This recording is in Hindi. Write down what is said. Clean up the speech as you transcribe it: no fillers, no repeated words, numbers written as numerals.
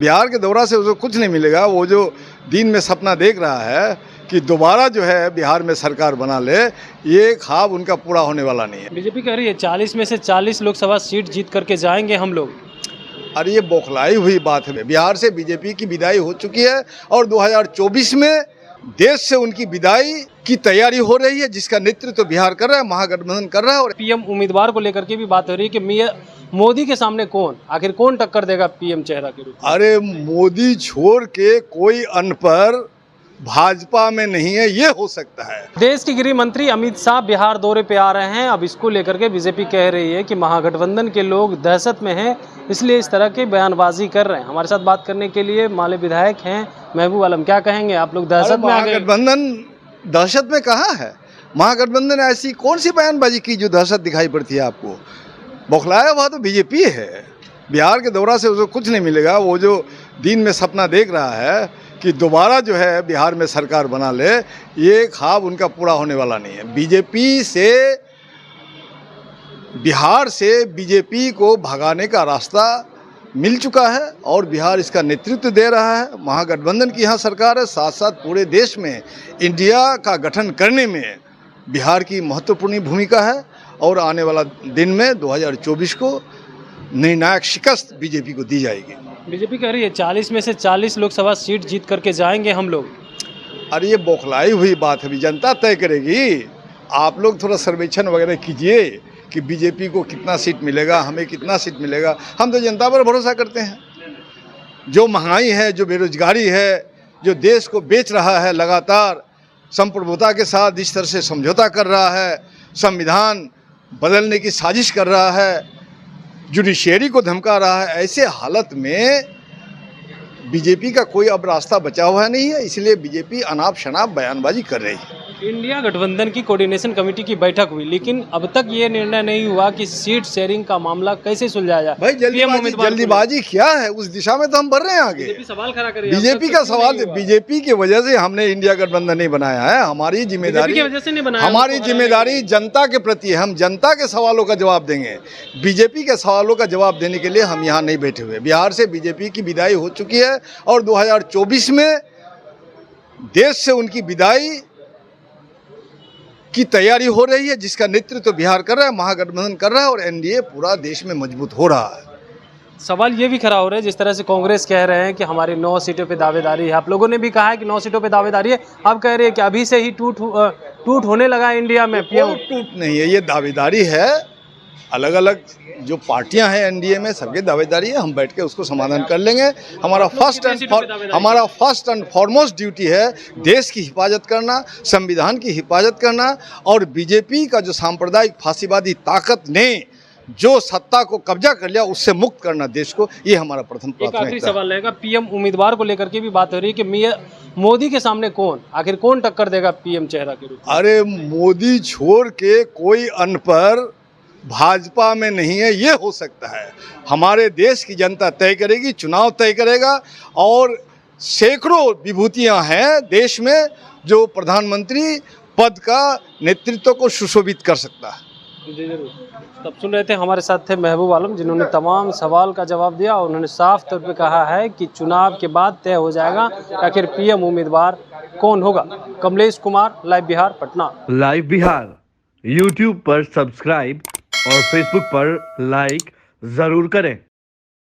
बिहार के दौरा से उसको कुछ नहीं मिलेगा। वो जो दिन में सपना देख रहा है कि दोबारा जो है बिहार में सरकार बना ले, ये ख्वाब उनका पूरा होने वाला नहीं है। बीजेपी कह रही है 40 में से 40 लोकसभा सीट जीत करके जाएंगे हम लोग। अरे ये बौखलाई हुई बात है। बिहार से बीजेपी की विदाई हो चुकी है और 2024 में देश से उनकी विदाई की तैयारी हो रही है, जिसका नेतृत्व तो बिहार कर रहा है, महागठबंधन कर रहा है। और पीएम उम्मीदवार को लेकर के भी बात हो रही है कि मोदी के सामने आखिर कौन टक्कर देगा पीएम चेहरा के रूप में। अरे मोदी छोड़ के कोई अनपढ़ भाजपा में नहीं है, ये हो सकता है। देश के गृह मंत्री अमित शाह बिहार दौरे पे आ रहे हैं। अब इसको लेकर के बीजेपी कह रही है कि महागठबंधन के लोग दहशत में हैं, इसलिए इस तरह की बयानबाजी कर रहे हैं। हमारे साथ बात करने के लिए माले विधायक हैं महबूब आलम। क्या कहेंगे आप लोग दहशत में आ गए? महागठबंधन दहशत में कहाँ है? महागठबंधन ऐसी कौन सी बयानबाजी की जो दहशत दिखाई पड़ती है आपको? बौखलाया हुआ तो बीजेपी है। बिहार के दौरा से उसको कुछ नहीं मिलेगा। वो जो दिन में सपना देख रहा है कि दोबारा जो है बिहार में सरकार बना ले, ये ख्वाब उनका पूरा होने वाला नहीं है। बीजेपी से बिहार से बीजेपी को भगाने का रास्ता मिल चुका है और बिहार इसका नेतृत्व दे रहा है। महागठबंधन की यहाँ सरकार है, साथ साथ पूरे देश में इंडिया का गठन करने में बिहार की महत्वपूर्ण भूमिका है और आने वाला दिन में 2024 को निर्णायक शिकस्त बीजेपी को दी जाएगी। बीजेपी कह रही है 40 में से 40 लोकसभा सीट जीत करके जाएंगे हम लोग। अरे ये बौखलाई हुई बात है, जनता तय करेगी। आप लोग थोड़ा सर्वेक्षण वगैरह कीजिए कि बीजेपी को कितना सीट मिलेगा, हमें कितना सीट मिलेगा। हम तो जनता पर भरोसा करते हैं। जो महंगाई है, जो बेरोजगारी है, जो देश को बेच रहा है, लगातार संप्रभुता के साथ जिस तरह से समझौता कर रहा है, संविधान बदलने की साजिश कर रहा है, जुडिशरी को धमका रहा है, ऐसे हालत में बीजेपी का कोई अब रास्ता बचा हुआ नहीं है। इसलिए बीजेपी अनाप शनाप बयानबाजी कर रही है। इंडिया गठबंधन की कोऑर्डिनेशन कमेटी की बैठक हुई, लेकिन अब तक ये निर्णय नहीं हुआ कि सीट शेयरिंग का मामला कैसे सुलझाया जाए। भाई जल्दीबाजी क्या है? उस दिशा में तो हम बढ़ रहे हैं आगे। सवाल खड़ा करें बीजेपी का सवाल, बीजेपी की वजह से हमने इंडिया गठबंधन नहीं बनाया है। हमारी जिम्मेदारी, हमारी जिम्मेदारी जनता के प्रति है। हम जनता के सवालों का जवाब देंगे। बीजेपी के सवालों का जवाब देने के लिए हम यहाँ नहीं बैठे हुए। बिहार से बीजेपी की विदाई हो चुकी है और 2024 में देश से उनकी विदाई की तैयारी हो रही है, जिसका नेतृत्व तो बिहार कर रहा है, महागठबंधन कर रहा है और एनडीए पूरा देश में मजबूत हो रहा है। सवाल ये भी खड़ा हो रहा है, जिस तरह से कांग्रेस कह रहे हैं कि हमारी 9 सीटों पे दावेदारी है। आप लोगों ने भी कहा है कि 9 सीटों पे दावेदारी है। आप कह रहे हैं कि अभी से ही टूट होने लगा इंडिया में। टूट नहीं है, ये दावेदारी है। अलग अलग जो पार्टियां हैं एनडीए में, सबके दावेदारी है। हम बैठ के उसको समाधान कर लेंगे। हमारा फर्स्ट एंड फॉरमोस्ट ड्यूटी है देश की हिफाजत करना, संविधान की हिफाजत करना और बीजेपी का जो सांप्रदायिक फांसीवादी ताकत ने जो सत्ता को कब्जा कर लिया, उससे मुक्त करना देश को। ये हमारा प्रथम प्राथमिकता है। आखिरी सवाल रहेगा, पीएम उम्मीदवार को लेकर के भी बात हो रही है कि मोदी के सामने आखिर कौन टक्कर देगा पीएम चेहरा के रूप में। अरे मोदी छोड़ के कोई अनपढ़ भाजपा में नहीं है, ये हो सकता है। हमारे देश की जनता तय करेगी, चुनाव तय करेगा और सैकड़ों विभूतियां हैं देश में जो प्रधानमंत्री पद का नेतृत्व को सुशोभित कर सकता है। जी जरूर। तब सुन रहे थे, हमारे साथ थे महबूब आलम, जिन्होंने तमाम सवाल का जवाब दिया और उन्होंने साफ तौर पे कहा है कि चुनाव के बाद तय हो जाएगा आखिर पीएम उम्मीदवार कौन होगा। Kamlesh Kumar, live Bihar, Patna. Live Bihar YouTube पर सब्सक्राइब और फेसबुक पर लाइक जरूर करें।